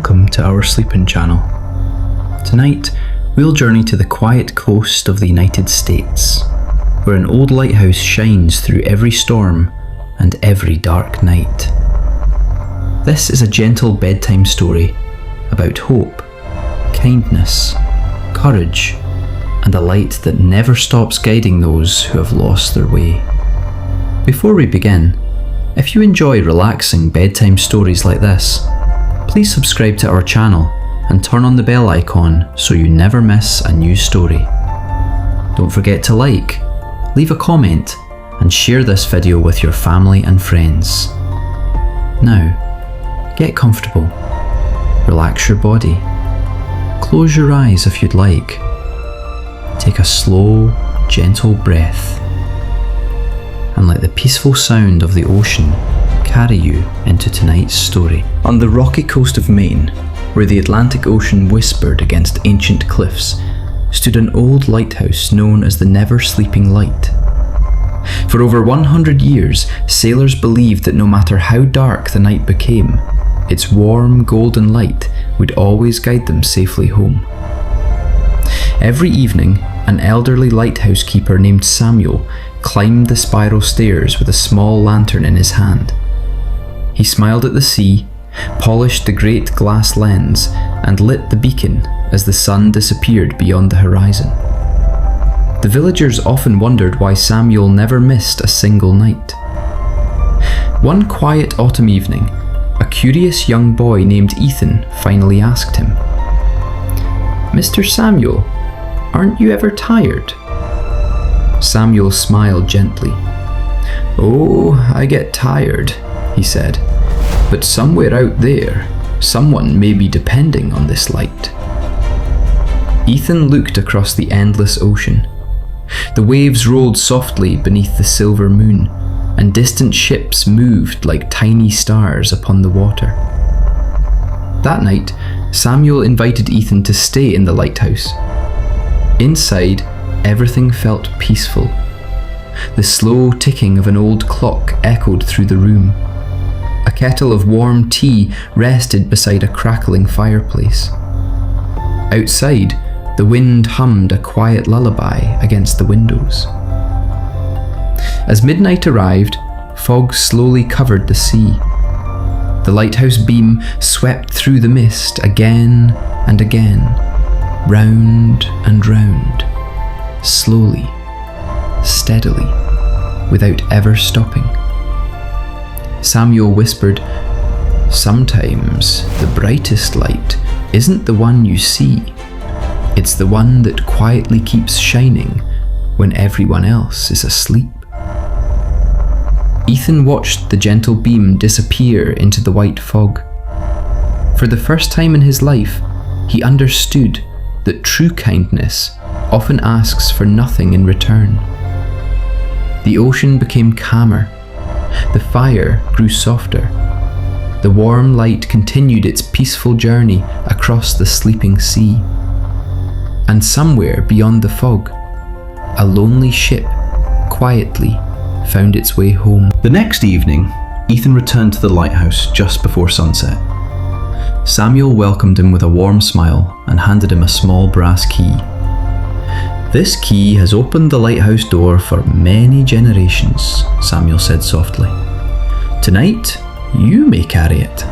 welcome to our sleeping channel. Tonight, we'll journey to the quiet coast of the United States, where an old lighthouse shines through every storm and every dark night. This is a gentle bedtime story about hope, kindness, courage, and a light that never stops guiding those who have lost their way. Before we begin, if you enjoy relaxing bedtime stories like this, please subscribe to our channel and turn on the bell icon so you never miss a new story. Don't forget to like, leave a comment, and share this video with your family and friends. Now, get comfortable, relax your body, close your eyes if you'd like, take a slow, gentle breath, and let the peaceful sound of the ocean carry you into tonight's story. On the rocky coast of Maine, where the Atlantic Ocean whispered against ancient cliffs, stood an old lighthouse known as the Never Sleeping Light. For over 100 years, sailors believed that no matter how dark the night became, its warm golden light would always guide them safely home. Every evening, an elderly lighthouse keeper named Samuel climbed the spiral stairs with a small lantern in his hand. He smiled at the sea, polished the great glass lens, and lit the beacon as the sun disappeared beyond the horizon. The villagers often wondered why Samuel never missed a single night. One quiet autumn evening, a curious young boy named Ethan finally asked him, "Mr. Samuel, aren't you ever tired?" Samuel smiled gently. "Oh, I get tired," he said, "but somewhere out there, someone may be depending on this light." Ethan looked across the endless ocean. The waves rolled softly beneath the silver moon, and distant ships moved like tiny stars upon the water. That night, Samuel invited Ethan to stay in the lighthouse. Inside, everything felt peaceful. The slow ticking of an old clock echoed through the room. A kettle of warm tea rested beside a crackling fireplace. Outside, the wind hummed a quiet lullaby against the windows. As midnight arrived, fog slowly covered the sea. The lighthouse beam swept through the mist again and again, round and round, slowly, steadily, without ever stopping. Samuel whispered, "Sometimes the brightest light isn't the one you see. It's the one that quietly keeps shining when everyone else is asleep." Ethan watched the gentle beam disappear into the white fog. For the first time in his life, he understood that true kindness often asks for nothing in return. The ocean became calmer. The fire grew softer. The warm light continued its peaceful journey across the sleeping sea. And somewhere beyond the fog, a lonely ship quietly found its way home. The next evening, Ethan returned to the lighthouse just before sunset. Samuel welcomed him with a warm smile and handed him a small brass key. "This key has opened the lighthouse door for many generations," Samuel said softly. "Tonight, you may carry it."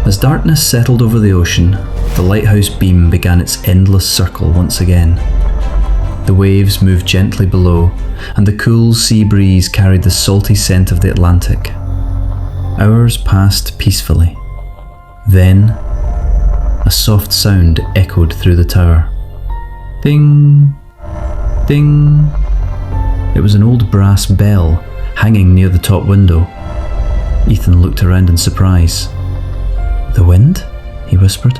As darkness settled over the ocean, the lighthouse beam began its endless circle once again. The waves moved gently below, and the cool sea breeze carried the salty scent of the Atlantic. Hours passed peacefully. Then, a soft sound echoed through the tower. Ding, ding. It was an old brass bell hanging near the top window. Ethan looked around in surprise. "The wind?" he whispered.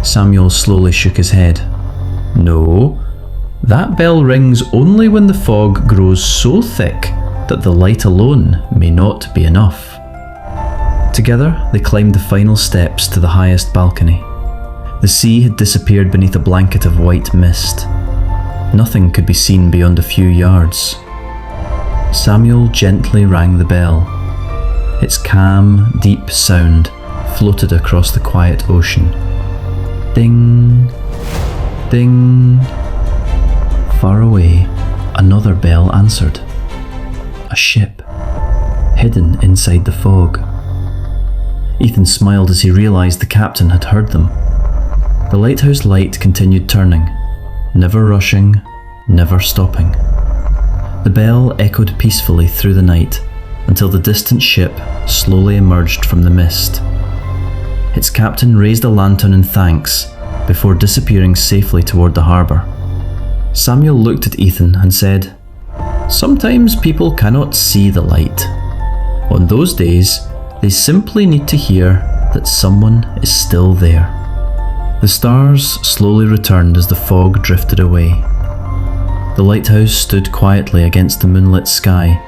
Samuel slowly shook his head. "No, that bell rings only when the fog grows so thick that the light alone may not be enough." Together, they climbed the final steps to the highest balcony. The sea had disappeared beneath a blanket of white mist. Nothing could be seen beyond a few yards. Samuel gently rang the bell. Its calm, deep sound floated across the quiet ocean. Ding, ding. Far away, another bell answered. A ship, hidden inside the fog. Ethan smiled as he realised the captain had heard them. The lighthouse light continued turning, never rushing, never stopping. The bell echoed peacefully through the night until the distant ship slowly emerged from the mist. Its captain raised a lantern in thanks before disappearing safely toward the harbour. Samuel looked at Ethan and said, "Sometimes people cannot see the light. On those days, they simply need to hear that someone is still there." The stars slowly returned as the fog drifted away. The lighthouse stood quietly against the moonlit sky,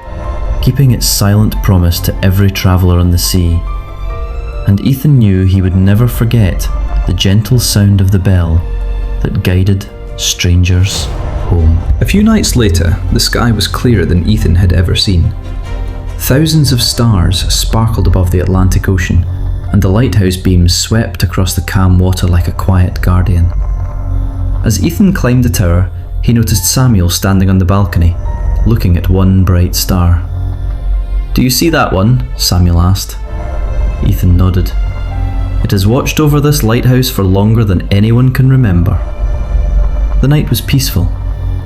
keeping its silent promise to every traveller on the sea. And Ethan knew he would never forget the gentle sound of the bell that guided strangers home. A few nights later, the sky was clearer than Ethan had ever seen. Thousands of stars sparkled above the Atlantic Ocean, and the lighthouse beams swept across the calm water like a quiet guardian. As Ethan climbed the tower, he noticed Samuel standing on the balcony, looking at one bright star. "Do you see that one?" Samuel asked. Ethan nodded. "It has watched over this lighthouse for longer than anyone can remember." The night was peaceful.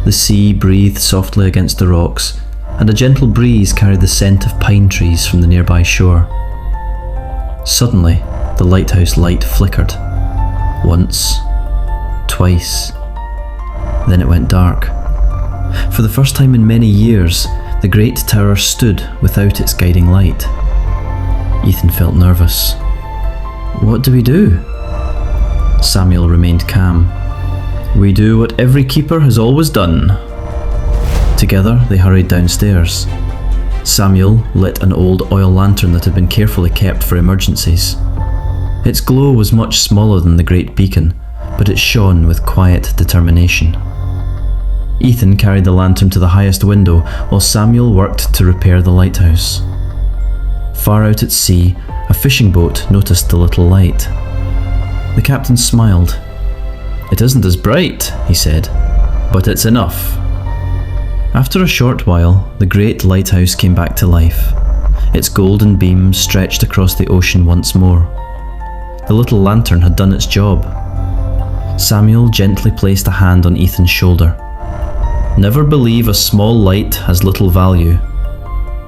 The sea breathed softly against the rocks, and a gentle breeze carried the scent of pine trees from the nearby shore. Suddenly, the lighthouse light flickered. Once, twice, then it went dark. For the first time in many years, the great tower stood without its guiding light. Ethan felt nervous. "What do we do?" Samuel remained calm. "We do what every keeper has always done." Together, they hurried downstairs. Samuel lit an old oil lantern that had been carefully kept for emergencies. Its glow was much smaller than the great beacon, but it shone with quiet determination. Ethan carried the lantern to the highest window while Samuel worked to repair the lighthouse. Far out at sea, a fishing boat noticed the little light. The captain smiled. "It isn't as bright," he said, "but it's enough." After a short while, the great lighthouse came back to life. Its golden beams stretched across the ocean once more. The little lantern had done its job. Samuel gently placed a hand on Ethan's shoulder. "Never believe a small light has little value.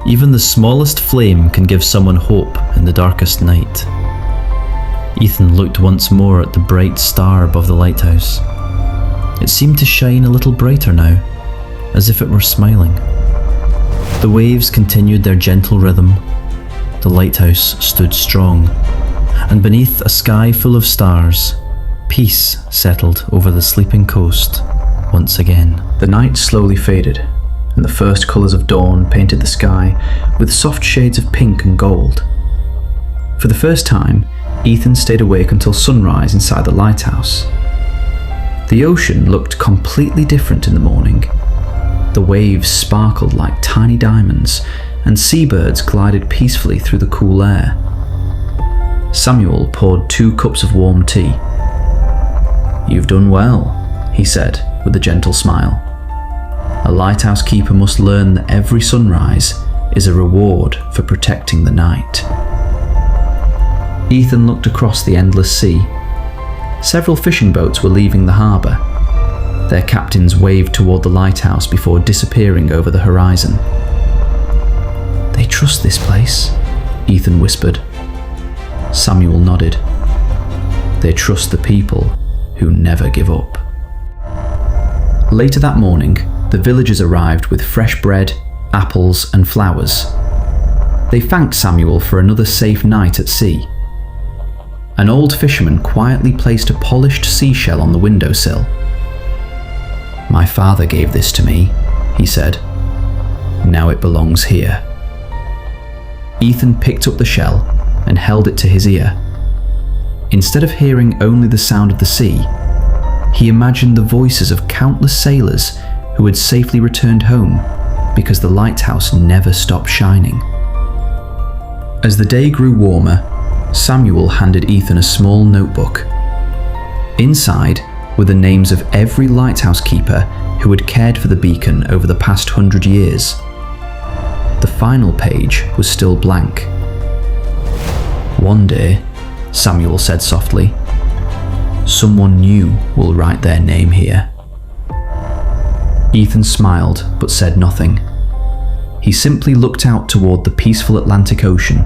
Even the smallest flame can give someone hope in the darkest night." Ethan looked once more at the bright star above the lighthouse. It seemed to shine a little brighter now, as if it were smiling. The waves continued their gentle rhythm. The lighthouse stood strong, and beneath a sky full of stars, peace settled over the sleeping coast once again. The night slowly faded, and the first colours of dawn painted the sky with soft shades of pink and gold. For the first time, Ethan stayed awake until sunrise inside the lighthouse. The ocean looked completely different in the morning. The waves sparkled like tiny diamonds, and seabirds glided peacefully through the cool air. Samuel poured 2 cups of warm tea. "You've done well," he said with a gentle smile. "A lighthouse keeper must learn that every sunrise is a reward for protecting the night." Ethan looked across the endless sea. Several fishing boats were leaving the harbour. Their captains waved toward the lighthouse before disappearing over the horizon. "They trust this place," Ethan whispered. Samuel nodded. "They trust the people who never give up." Later that morning, the villagers arrived with fresh bread, apples, and flowers. They thanked Samuel for another safe night at sea. An old fisherman quietly placed a polished seashell on the windowsill. "My father gave this to me," he said. "Now it belongs here." Ethan picked up the shell and held it to his ear. Instead of hearing only the sound of the sea, he imagined the voices of countless sailors who had safely returned home because the lighthouse never stopped shining. As the day grew warmer, Samuel handed Ethan a small notebook. Inside were the names of every lighthouse keeper who had cared for the beacon over the past 100 years. The final page was still blank. "One day," Samuel said softly, "someone new will write their name here." Ethan smiled but said nothing. He simply looked out toward the peaceful Atlantic Ocean,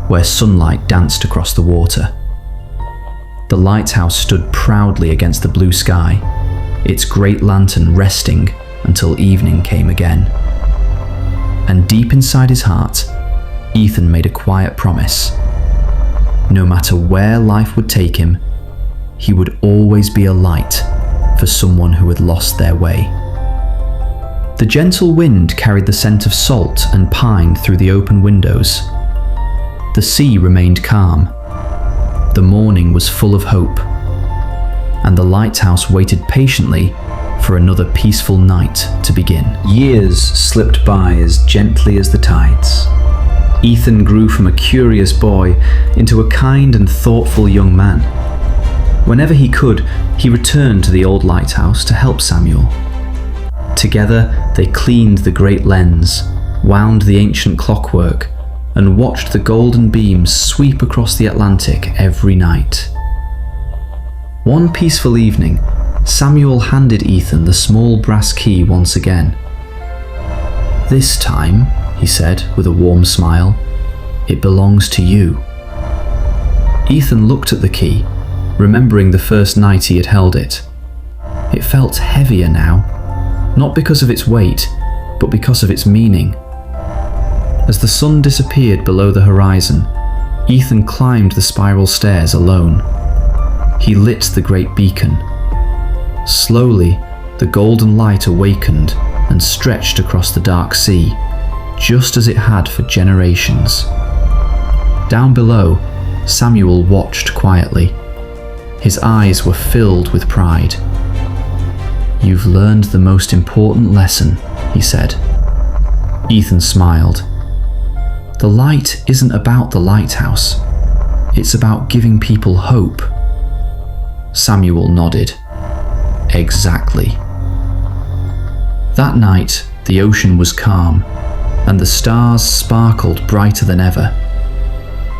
where sunlight danced across the water. The lighthouse stood proudly against the blue sky, its great lantern resting until evening came again. And deep inside his heart, Ethan made a quiet promise. No matter where life would take him, he would always be a light for someone who had lost their way. The gentle wind carried the scent of salt and pine through the open windows. The sea remained calm. The morning was full of hope, and the lighthouse waited patiently for another peaceful night to begin. Years slipped by as gently as the tides. Ethan grew from a curious boy into a kind and thoughtful young man. Whenever he could, he returned to the old lighthouse to help Samuel. Together, they cleaned the great lens, wound the ancient clockwork, and watched the golden beams sweep across the Atlantic every night. One peaceful evening, Samuel handed Ethan the small brass key once again. "This time," he said with a warm smile, "it belongs to you." Ethan looked at the key, remembering the first night he had held it. It felt heavier now, not because of its weight, but because of its meaning. As the sun disappeared below the horizon, Ethan climbed the spiral stairs alone. He lit the great beacon. Slowly, the golden light awakened and stretched across the dark sea, just as it had for generations. Down below, Samuel watched quietly. His eyes were filled with pride. "You've learned the most important lesson," he said. Ethan smiled. "The light isn't about the lighthouse. It's about giving people hope." Samuel nodded. "Exactly." That night, the ocean was calm, and the stars sparkled brighter than ever.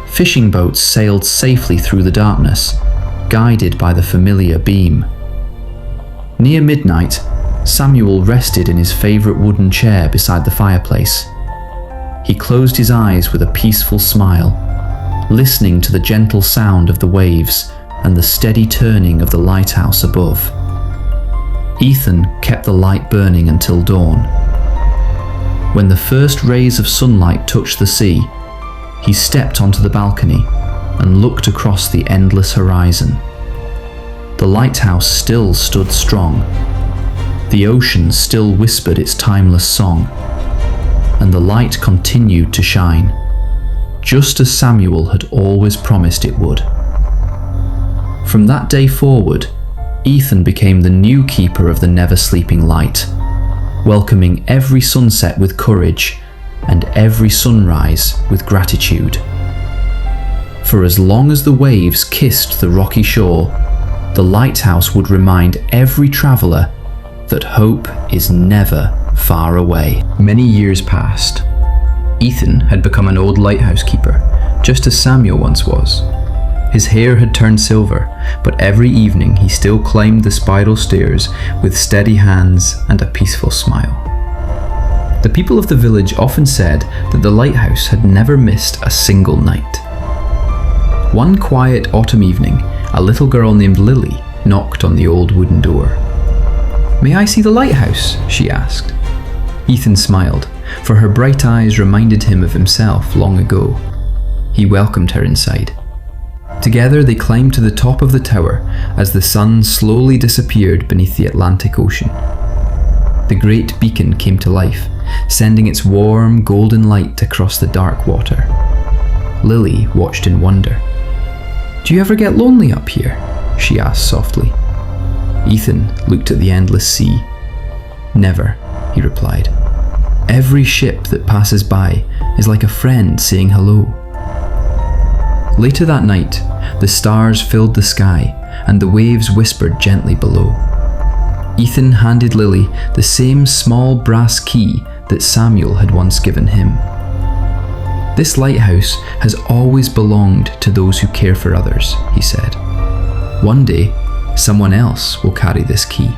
Fishing boats sailed safely through the darkness, guided by the familiar beam. Near midnight, Samuel rested in his favorite wooden chair beside the fireplace. He closed his eyes with a peaceful smile, listening to the gentle sound of the waves and the steady turning of the lighthouse above. Ethan kept the light burning until dawn. When the first rays of sunlight touched the sea, he stepped onto the balcony and looked across the endless horizon. The lighthouse still stood strong. The ocean still whispered its timeless song, and the light continued to shine, just as Samuel had always promised it would. From that day forward, Ethan became the new keeper of the never-sleeping light, welcoming every sunset with courage and every sunrise with gratitude. For as long as the waves kissed the rocky shore, the lighthouse would remind every traveller that hope is never far away. Many years passed. Ethan had become an old lighthouse keeper, just as Samuel once was. His hair had turned silver, but every evening he still climbed the spiral stairs with steady hands and a peaceful smile. The people of the village often said that the lighthouse had never missed a single night. One quiet autumn evening, a little girl named Lily knocked on the old wooden door. "May I see the lighthouse?" she asked. Ethan smiled, for her bright eyes reminded him of himself long ago. He welcomed her inside. Together they climbed to the top of the tower as the sun slowly disappeared beneath the Atlantic Ocean. The great beacon came to life, sending its warm, golden light across the dark water. Lily watched in wonder. "Do you ever get lonely up here?" she asked softly. Ethan looked at the endless sea. "Never," he replied. "Every ship that passes by is like a friend saying hello." Later that night, the stars filled the sky and the waves whispered gently below. Ethan handed Lily the same small brass key that Samuel had once given him. "This lighthouse has always belonged to those who care for others," he said. "One day, someone else will carry this key."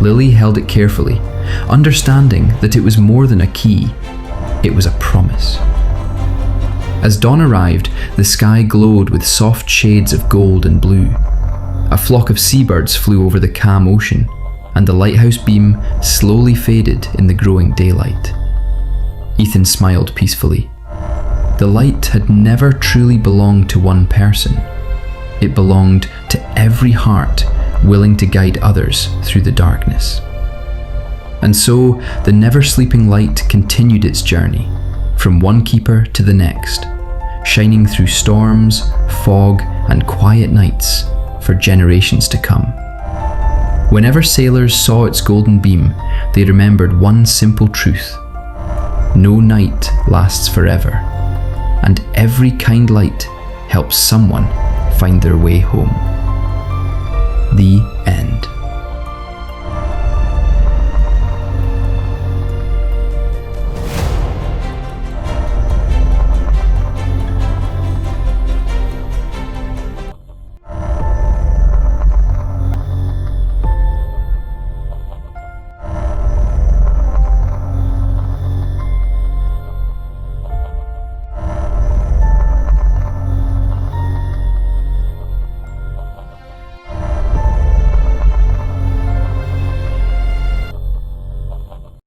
Lily held it carefully, understanding that it was more than a key, it was a promise. As dawn arrived, the sky glowed with soft shades of gold and blue. A flock of seabirds flew over the calm ocean, and the lighthouse beam slowly faded in the growing daylight. Ethan smiled peacefully. The light had never truly belonged to one person. It belonged to every heart willing to guide others through the darkness. And so the never-sleeping light continued its journey, from one keeper to the next, shining through storms, fog, and quiet nights for generations to come. Whenever sailors saw its golden beam, they remembered one simple truth: no night lasts forever, and every kind light helps someone find their way home. The end.